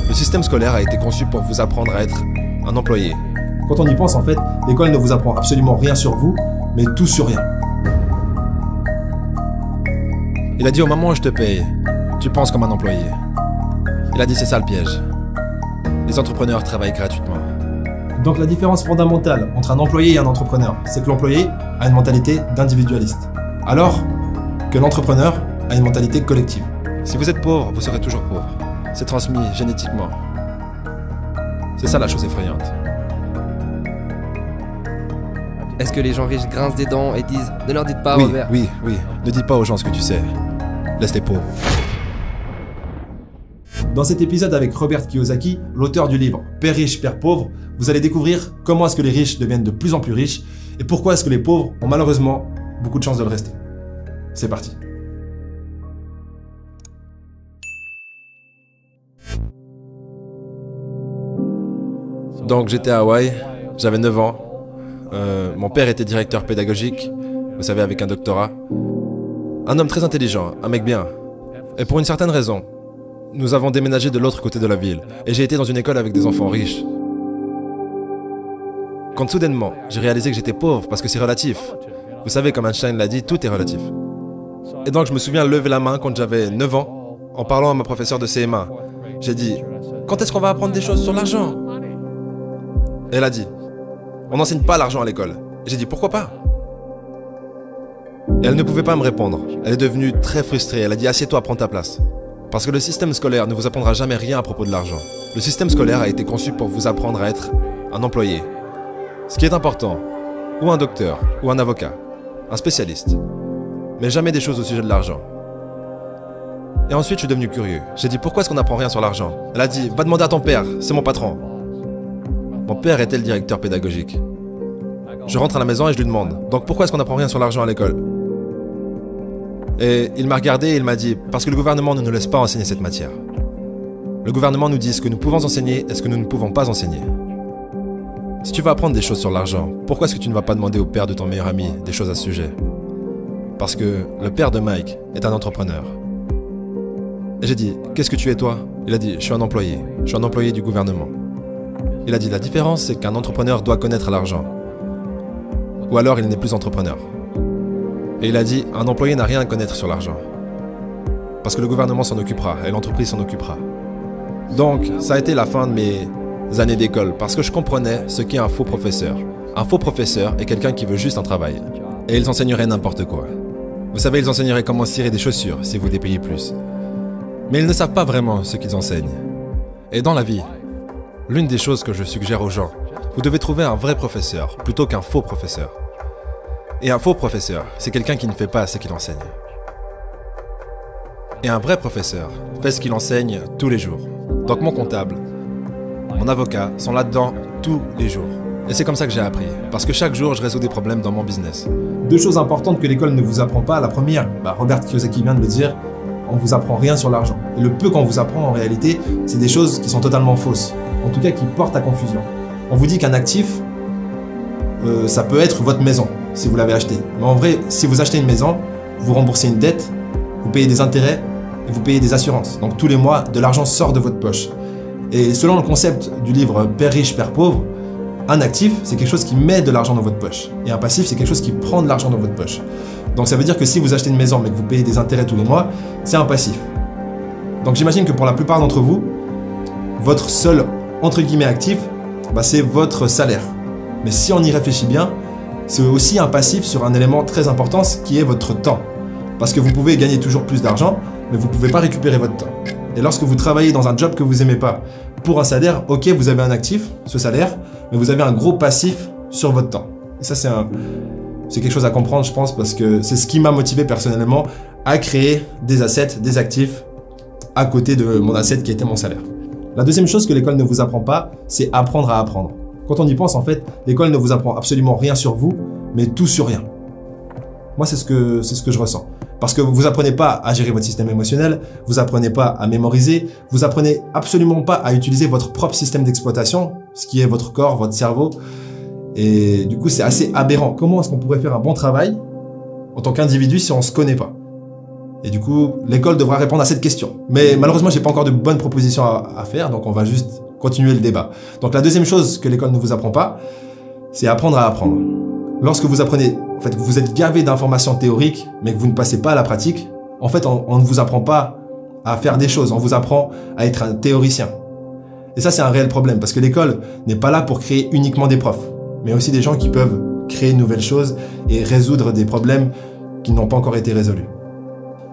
Le système scolaire a été conçu pour vous apprendre à être un employé. Quand on y pense, en fait, l'école ne vous apprend absolument rien sur vous, mais tout sur rien. Il a dit au moment où je te paye, tu penses comme un employé. Il a dit c'est ça le piège. Les entrepreneurs travaillent gratuitement. Donc la différence fondamentale entre un employé et un entrepreneur, c'est que l'employé a une mentalité d'individualiste, alors que l'entrepreneur a une mentalité collective. Si vous êtes pauvre, vous serez toujours pauvre. C'est transmis génétiquement. C'est ça la chose effrayante. Est-ce que les gens riches grincent des dents et disent « Ne leur dites pas, Oui, Robert ». oui. Ne dis pas aux gens ce que tu sais. Laisse les pauvres. Dans cet épisode avec Robert Kiyosaki, l'auteur du livre « Père riche, Père pauvre », vous allez découvrir comment est-ce que les riches deviennent de plus en plus riches et pourquoi est-ce que les pauvres ont malheureusement beaucoup de chances de le rester. C'est parti. Donc j'étais à Hawaï, j'avais 9 ans. Mon père était directeur pédagogique, vous savez, avec un doctorat. Un homme très intelligent, un mec bien. Et pour une certaine raison, nous avons déménagé de l'autre côté de la ville. Et j'ai été dans une école avec des enfants riches. Quand soudainement, j'ai réalisé que j'étais pauvre parce que c'est relatif. Vous savez, comme Einstein l'a dit, tout est relatif. Et donc je me souviens lever la main quand j'avais 9 ans, en parlant à ma professeure de CM1. J'ai dit, quand est-ce qu'on va apprendre des choses sur l'argent? Elle a dit, on n'enseigne pas l'argent à l'école. J'ai dit, pourquoi pas? Et elle ne pouvait pas me répondre. Elle est devenue très frustrée. Elle a dit, assieds-toi, prends ta place. Parce que le système scolaire ne vous apprendra jamais rien à propos de l'argent. Le système scolaire a été conçu pour vous apprendre à être un employé. Ce qui est important, ou un docteur, ou un avocat, un spécialiste. Mais jamais des choses au sujet de l'argent. Et ensuite, je suis devenu curieux. J'ai dit, pourquoi est-ce qu'on n'apprend rien sur l'argent? Elle a dit, va demander à ton père, c'est mon patron. Mon père était le directeur pédagogique. Je rentre à la maison et je lui demande, donc pourquoi est-ce qu'on n'apprend rien sur l'argent à l'école? Et il m'a regardé et il m'a dit, parce que le gouvernement ne nous laisse pas enseigner cette matière. Le gouvernement nous dit ce que nous pouvons enseigner et ce que nous ne pouvons pas enseigner. Si tu veux apprendre des choses sur l'argent, pourquoi est-ce que tu ne vas pas demander au père de ton meilleur ami des choses à ce sujet? Parce que le père de Mike est un entrepreneur. Et j'ai dit, qu'est-ce que tu es toi? Il a dit, je suis un employé. Je suis un employé du gouvernement. Il a dit, la différence, c'est qu'un entrepreneur doit connaître l'argent. Ou alors, il n'est plus entrepreneur. Et il a dit, un employé n'a rien à connaître sur l'argent. Parce que le gouvernement s'en occupera et l'entreprise s'en occupera. Donc, ça a été la fin de mes années d'école, parce que je comprenais ce qu'est un faux professeur. Un faux professeur est quelqu'un qui veut juste un travail. Et ils enseigneraient n'importe quoi. Vous savez, ils enseigneraient comment cirer des chaussures si vous les payez plus. Mais ils ne savent pas vraiment ce qu'ils enseignent. Et dans la vie, l'une des choses que je suggère aux gens, vous devez trouver un vrai professeur plutôt qu'un faux professeur. Et un faux professeur, c'est quelqu'un qui ne fait pas ce qu'il enseigne. Et un vrai professeur fait ce qu'il enseigne tous les jours. Donc mon comptable, mon avocat sont là-dedans tous les jours. Et c'est comme ça que j'ai appris, parce que chaque jour je résous des problèmes dans mon business. Deux choses importantes que l'école ne vous apprend pas. La première, Robert Kiyosaki vient de le dire, on ne vous apprend rien sur l'argent. Et le peu qu'on vous apprend en réalité, c'est des choses qui sont totalement fausses. En tout cas qui portent à confusion. On vous dit qu'un actif, ça peut être votre maison, si vous l'avez acheté. Mais en vrai, si vous achetez une maison, vous remboursez une dette, vous payez des intérêts et vous payez des assurances. Donc tous les mois, de l'argent sort de votre poche. Et selon le concept du livre « Père riche, Père pauvre », un actif, c'est quelque chose qui met de l'argent dans votre poche. Et un passif, c'est quelque chose qui prend de l'argent dans votre poche. Donc ça veut dire que si vous achetez une maison mais que vous payez des intérêts tous les mois, c'est un passif. Donc j'imagine que pour la plupart d'entre vous, votre seul, entre guillemets, actif, c'est votre salaire. Mais si on y réfléchit bien, c'est aussi un passif sur un élément très important, qui est votre temps. Parce que vous pouvez gagner toujours plus d'argent, mais vous ne pouvez pas récupérer votre temps. Et lorsque vous travaillez dans un job que vous n'aimez pas, pour un salaire, ok, vous avez un actif, ce salaire, mais vous avez un gros passif sur votre temps. Et ça, c'est quelque chose à comprendre, je pense, parce que c'est ce qui m'a motivé personnellement à créer des assets, des actifs, à côté de mon asset qui était mon salaire. La deuxième chose que l'école ne vous apprend pas, c'est apprendre à apprendre. Quand on y pense, en fait, l'école ne vous apprend absolument rien sur vous, mais tout sur rien. Moi, c'est ce que je ressens. Parce que vous apprenez pas à gérer votre système émotionnel, vous apprenez pas à mémoriser, vous apprenez absolument pas à utiliser votre propre système d'exploitation, ce qui est votre corps, votre cerveau. Et du coup, c'est assez aberrant. Comment est-ce qu'on pourrait faire un bon travail en tant qu'individu si on se connaît pas? Et du coup, l'école devra répondre à cette question. Mais malheureusement, j'ai pas encore de bonnes propositions à faire, donc on va juste continuer le débat. Donc la deuxième chose que l'école ne vous apprend pas, c'est apprendre à apprendre. Lorsque vous apprenez, en fait, vous êtes gavé d'informations théoriques, mais que vous ne passez pas à la pratique, en fait, on ne vous apprend pas à faire des choses, on vous apprend à être un théoricien. Et ça, c'est un réel problème, parce que l'école n'est pas là pour créer uniquement des profs, mais aussi des gens qui peuvent créer de nouvelles choses et résoudre des problèmes qui n'ont pas encore été résolus.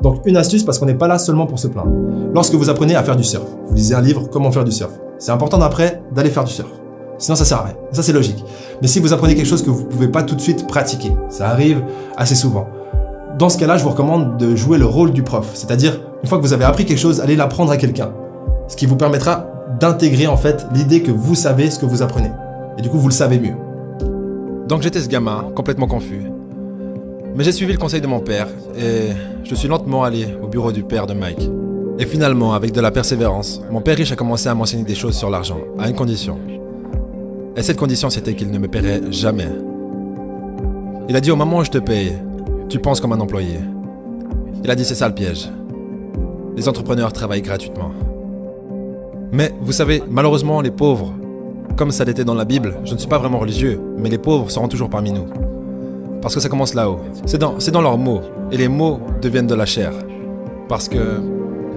Donc une astuce, parce qu'on n'est pas là seulement pour se plaindre. Lorsque vous apprenez à faire du surf, vous lisez un livre, comment faire du surf. C'est important d'après d'aller faire du surf. Sinon ça sert à rien. Ça c'est logique. Mais si vous apprenez quelque chose que vous ne pouvez pas tout de suite pratiquer, ça arrive assez souvent. Dans ce cas-là, je vous recommande de jouer le rôle du prof. C'est-à-dire, une fois que vous avez appris quelque chose, allez l'apprendre à quelqu'un. Ce qui vous permettra d'intégrer en fait l'idée que vous savez ce que vous apprenez. Et du coup, vous le savez mieux. Donc j'étais ce gamin, complètement confus. Mais j'ai suivi le conseil de mon père et je suis lentement allé au bureau du père de Mike. Et finalement, avec de la persévérance, mon père riche a commencé à m'enseigner des choses sur l'argent, à une condition. Et cette condition, c'était qu'il ne me paierait jamais. Il a dit au moment où je te paye, tu penses comme un employé. Il a dit c'est ça le piège. Les entrepreneurs travaillent gratuitement. Mais vous savez, malheureusement, les pauvres, comme ça l'était dans la Bible, je ne suis pas vraiment religieux, mais les pauvres seront toujours parmi nous. Parce que ça commence là-haut. C'est dans leurs mots. Et les mots deviennent de la chair. Parce que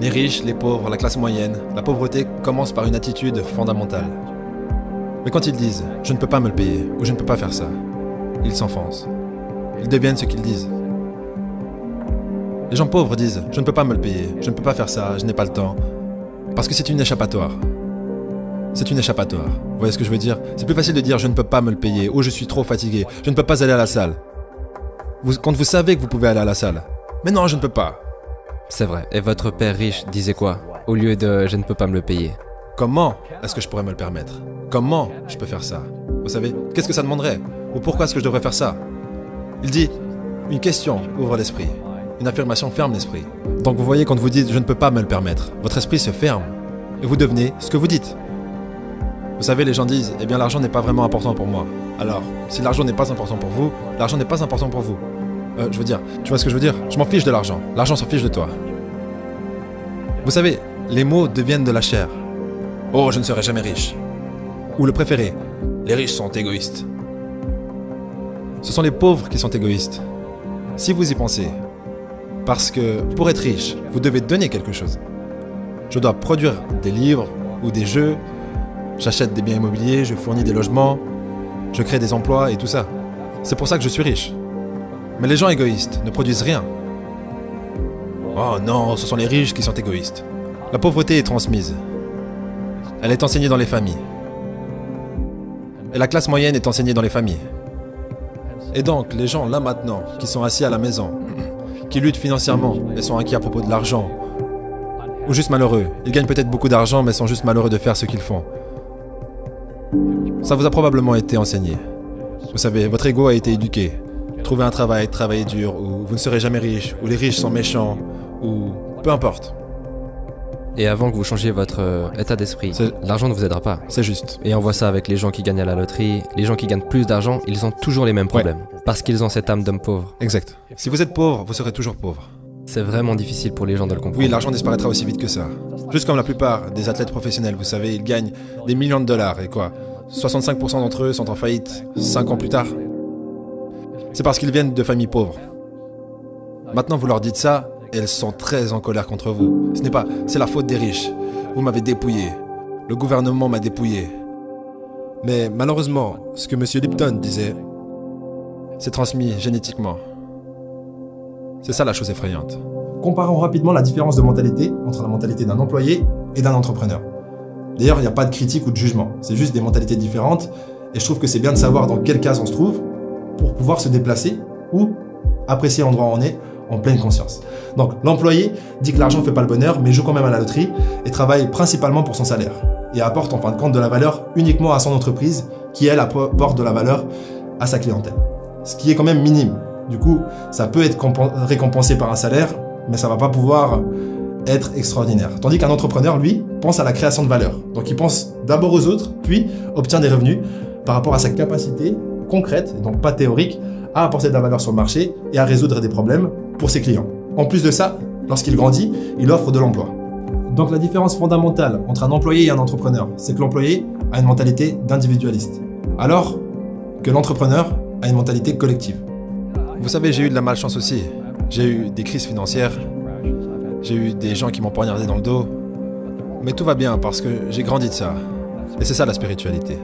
les riches, les pauvres, la classe moyenne, la pauvreté commence par une attitude fondamentale. Mais quand ils disent « je ne peux pas me le payer » ou « je ne peux pas faire ça », ils s'enfoncent. Ils deviennent ce qu'ils disent. Les gens pauvres disent « je ne peux pas me le payer, je ne peux pas faire ça, je n'ai pas le temps ». Parce que c'est une échappatoire. C'est une échappatoire. Vous voyez ce que je veux dire? C'est plus facile de dire « je ne peux pas me le payer » ou « je suis trop fatigué, je ne peux pas aller à la salle ». Quand vous savez que vous pouvez aller à la salle. Mais non, je ne peux pas. C'est vrai. Et votre père riche disait quoi? Au lieu de « je ne peux pas me le payer ». Comment est-ce que je pourrais me le permettre? Comment je peux faire ça? Vous savez, qu'est-ce que ça demanderait? Ou pourquoi est-ce que je devrais faire ça? Il dit, une question ouvre l'esprit. Une affirmation ferme l'esprit. Donc vous voyez, quand vous dites « je ne peux pas me le permettre », votre esprit se ferme. Et vous devenez ce que vous dites. Vous savez, les gens disent « eh bien l'argent n'est pas vraiment important pour moi ». Alors, si l'argent n'est pas important pour vous, l'argent n'est pas important pour vous. Je veux dire, tu vois ce que je veux dire? Je m'en fiche de l'argent. L'argent s'en fiche de toi. Vous savez, les mots deviennent de la chair. Oh, je ne serai jamais riche. Ou le préféré, les riches sont égoïstes. Ce sont les pauvres qui sont égoïstes. Si vous y pensez. Parce que pour être riche, vous devez donner quelque chose. Je dois produire des livres ou des jeux. J'achète des biens immobiliers, je fournis des logements. Je crée des emplois et tout ça. C'est pour ça que je suis riche. Mais les gens égoïstes ne produisent rien. Oh non, ce sont les riches qui sont égoïstes. La pauvreté est transmise. Elle est enseignée dans les familles. Et la classe moyenne est enseignée dans les familles. Et donc, les gens là maintenant, qui sont assis à la maison, qui luttent financièrement et sont inquiets à propos de l'argent, ou juste malheureux, ils gagnent peut-être beaucoup d'argent mais sont juste malheureux de faire ce qu'ils font. Ça vous a probablement été enseigné. Vous savez, votre ego a été éduqué. Trouvez un travail, travaillez dur, ou vous ne serez jamais riche, ou les riches sont méchants, ou peu importe. Et avant que vous changiez votre état d'esprit, l'argent ne vous aidera pas. C'est juste. Et on voit ça avec les gens qui gagnent à la loterie. Les gens qui gagnent plus d'argent, ils ont toujours les mêmes problèmes. Ouais. Parce qu'ils ont cette âme d'homme pauvre. Exact. Si vous êtes pauvre, vous serez toujours pauvre. C'est vraiment difficile pour les gens de le comprendre. Oui, l'argent disparaîtra aussi vite que ça. Juste comme la plupart des athlètes professionnels, vous savez, ils gagnent des millions de dollars. Et quoi, 65% d'entre eux sont en faillite 5 ans plus tard. C'est parce qu'ils viennent de familles pauvres. Maintenant, vous leur dites ça, et elles sont très en colère contre vous. Ce n'est pas, c'est la faute des riches. Vous m'avez dépouillé. Le gouvernement m'a dépouillé. Mais malheureusement, ce que M. Lipton disait, c'est transmis génétiquement. C'est ça la chose effrayante. Comparons rapidement la différence de mentalité entre la mentalité d'un employé et d'un entrepreneur. D'ailleurs, il n'y a pas de critique ou de jugement. C'est juste des mentalités différentes. Et je trouve que c'est bien de savoir dans quelle case on se trouve pour pouvoir se déplacer ou apprécier l'endroit où on est en pleine conscience. Donc, l'employé dit que l'argent ne fait pas le bonheur, mais joue quand même à la loterie et travaille principalement pour son salaire. Et apporte en fin de compte de la valeur uniquement à son entreprise qui, elle, apporte de la valeur à sa clientèle. Ce qui est quand même minime. Du coup, ça peut être récompensé par un salaire, mais ça ne va pas pouvoir être extraordinaire. Tandis qu'un entrepreneur, lui, pense à la création de valeur. Donc il pense d'abord aux autres, puis obtient des revenus par rapport à sa capacité concrète, et donc pas théorique, à apporter de la valeur sur le marché et à résoudre des problèmes pour ses clients. En plus de ça, Lorsqu'il grandit, il offre de l'emploi. Donc la différence fondamentale entre un employé et un entrepreneur, c'est que l'employé a une mentalité d'individualiste, alors que l'entrepreneur a une mentalité collective. Vous savez, j'ai eu de la malchance aussi. J'ai eu des crises financières. J'ai eu des gens qui m'ont poignardé dans le dos. Mais tout va bien parce que j'ai grandi de ça. Et c'est ça la spiritualité.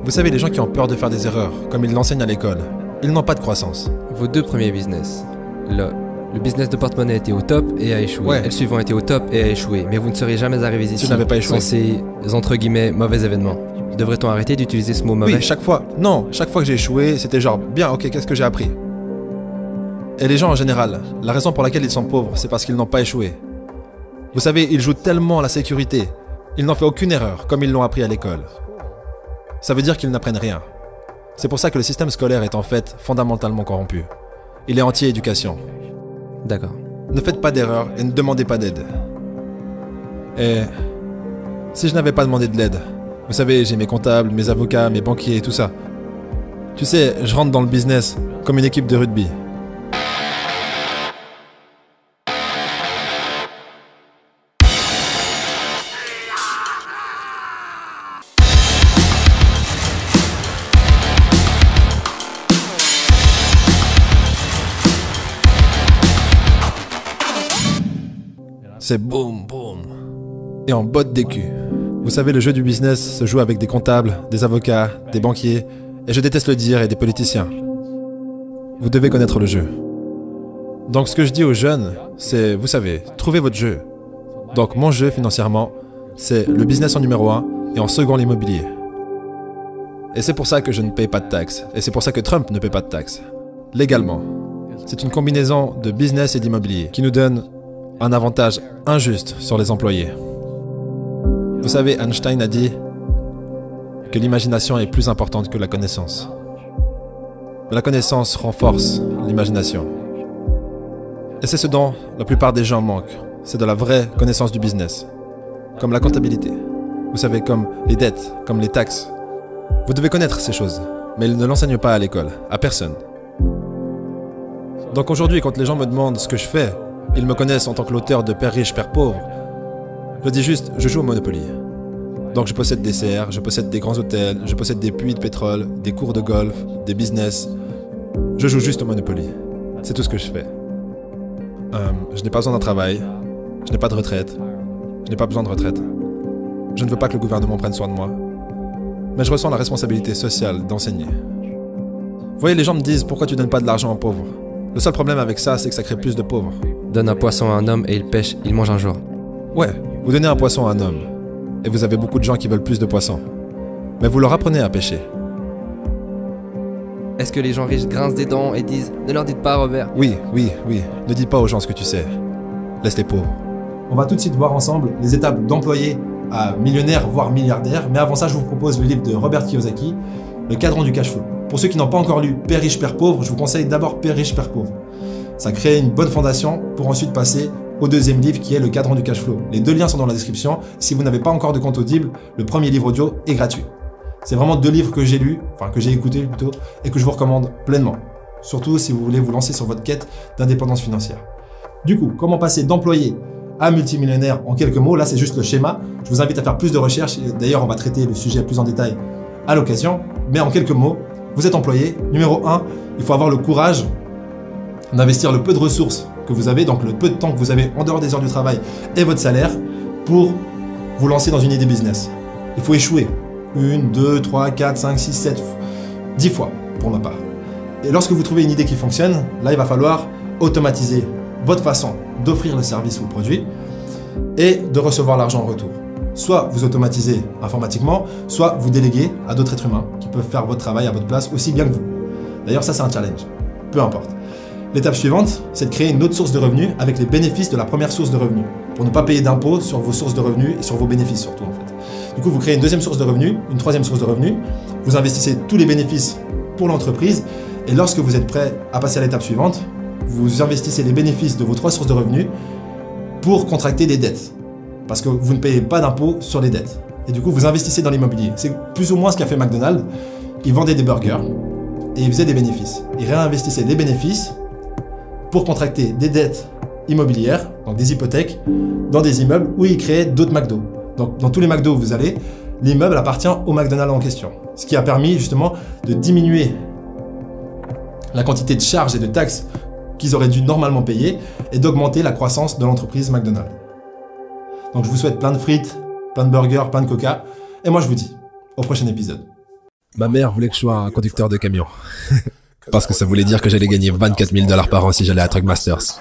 Vous savez, les gens qui ont peur de faire des erreurs, comme ils l'enseignent à l'école, ils n'ont pas de croissance. Vos deux premiers business, le business de porte-monnaie était au top et a échoué. Ouais. Et le suivant était au top et a échoué. Mais vous ne seriez jamais arrivés ici n'avais pas échoué. sans ces, entre guillemets, mauvais événements. Devrait-on arrêter d'utiliser ce mot mauvais? Oui, chaque fois. Non, chaque fois que j'ai échoué, c'était genre, bien, ok, qu'est-ce que j'ai appris? Et les gens en général, la raison pour laquelle ils sont pauvres, c'est parce qu'ils n'ont pas échoué. Vous savez, ils jouent tellement à la sécurité. Ils n'ont fait aucune erreur, comme ils l'ont appris à l'école. Ça veut dire qu'ils n'apprennent rien. C'est pour ça que le système scolaire est en fait fondamentalement corrompu. Il est anti-éducation. D'accord. Ne faites pas d'erreur et ne demandez pas d'aide. Et si je n'avais pas demandé de l'aide, vous savez, j'ai mes comptables, mes avocats, mes banquiers et tout ça. Tu sais, je rentre dans le business comme une équipe de rugby. C'est boum boum. Et en botte des culs. Vous savez, le jeu du business se joue avec des comptables, des avocats, des banquiers, et je déteste le dire, et des politiciens. Vous devez connaître le jeu. Donc ce que je dis aux jeunes, c'est, vous savez, trouvez votre jeu. Donc mon jeu financièrement, c'est le business en numéro 1 et en second l'immobilier. Et c'est pour ça que je ne paye pas de taxes. Et c'est pour ça que Trump ne paye pas de taxes. Légalement. C'est une combinaison de business et d'immobilier qui nous donne un avantage injuste sur les employés. Vous savez, Einstein a dit que l'imagination est plus importante que la connaissance. Mais la connaissance renforce l'imagination. Et c'est ce dont la plupart des gens manquent. C'est de la vraie connaissance du business. Comme la comptabilité. Vous savez, comme les dettes, comme les taxes. Vous devez connaître ces choses, mais ils ne l'enseignent pas à l'école, à personne. Donc aujourd'hui, quand les gens me demandent ce que je fais, ils me connaissent en tant que l'auteur de Père riche, Père pauvre. Je dis juste, je joue au Monopoly. Donc je possède des serres, je possède des grands hôtels, je possède des puits de pétrole, des cours de golf, des business. Je joue juste au Monopoly. C'est tout ce que je fais. Je n'ai pas besoin d'un travail, je n'ai pas de retraite, je n'ai pas besoin de retraite. Je ne veux pas que le gouvernement prenne soin de moi. Mais je ressens la responsabilité sociale d'enseigner. Vous voyez, les gens me disent, pourquoi tu donnes pas de l'argent aux pauvres? Le seul problème avec ça, c'est que ça crée plus de pauvres. Donne un poisson à un homme et il pêche, il mange un jour. Ouais, vous donnez un poisson à un homme, et vous avez beaucoup de gens qui veulent plus de poissons. Mais vous leur apprenez à pêcher. Est-ce que les gens riches grincent des dents et disent « Ne leur dites pas, Robert ». Oui. Ne dis pas aux gens ce que tu sais. Laisse les pauvres. On va tout de suite voir ensemble les étapes d'employé à millionnaire, voire milliardaire. Mais avant ça, je vous propose le livre de Robert Kiyosaki, Le cadran du cash flow. Pour ceux qui n'ont pas encore lu Père riche, Père pauvre, je vous conseille d'abord Père riche, Père pauvre. Ça crée une bonne fondation pour ensuite passer au deuxième livre qui est Le cadran du cash flow. Les deux liens sont dans la description. Si vous n'avez pas encore de compte Audible, le premier livre audio est gratuit. C'est vraiment deux livres que j'ai lus, enfin que j'ai écoutés plutôt, et que je vous recommande pleinement. Surtout si vous voulez vous lancer sur votre quête d'indépendance financière. Du coup, comment passer d'employé à multimillionnaire en quelques mots? Là, c'est juste le schéma. Je vous invite à faire plus de recherches. D'ailleurs, on va traiter le sujet plus en détail à l'occasion. Mais en quelques mots, vous êtes employé. Numéro 1, il faut avoir le courage d'investir le peu de ressources que vous avez, donc le peu de temps que vous avez en dehors des heures du travail et votre salaire pour vous lancer dans une idée business. Il faut échouer. 1, 2, 3, 4, 5, 6, 7, 10 fois pour ma part. Et lorsque vous trouvez une idée qui fonctionne, là il va falloir automatiser votre façon d'offrir le service ou le produit et de recevoir l'argent en retour. Soit vous automatisez informatiquement, soit vous déléguez à d'autres êtres humains qui peuvent faire votre travail à votre place aussi bien que vous. D'ailleurs ça c'est un challenge, peu importe. L'étape suivante, c'est de créer une autre source de revenus avec les bénéfices de la première source de revenus, pour ne pas payer d'impôts sur vos sources de revenus et sur vos bénéfices surtout en fait. Du coup, vous créez une deuxième source de revenus, une troisième source de revenus, vous investissez tous les bénéfices pour l'entreprise et lorsque vous êtes prêt à passer à l'étape suivante, vous investissez les bénéfices de vos trois sources de revenus pour contracter des dettes. Parce que vous ne payez pas d'impôts sur les dettes. Et du coup, vous investissez dans l'immobilier. C'est plus ou moins ce qu'a fait McDonald's. Ils vendaient des burgers et ils faisaient des bénéfices. Ils réinvestissaient des bénéfices pour contracter des dettes immobilières, donc des hypothèques, dans des immeubles où ils créaient d'autres McDo. Donc dans tous les McDo où vous allez, l'immeuble appartient au McDonald's en question. Ce qui a permis justement de diminuer la quantité de charges et de taxes qu'ils auraient dû normalement payer et d'augmenter la croissance de l'entreprise McDonald's. Donc je vous souhaite plein de frites, plein de burgers, plein de coca. Et moi je vous dis au prochain épisode. Ma mère voulait que je sois un conducteur de camion. Parce que ça voulait dire que j'allais gagner 24 000 $ par an si j'allais à Truckmasters.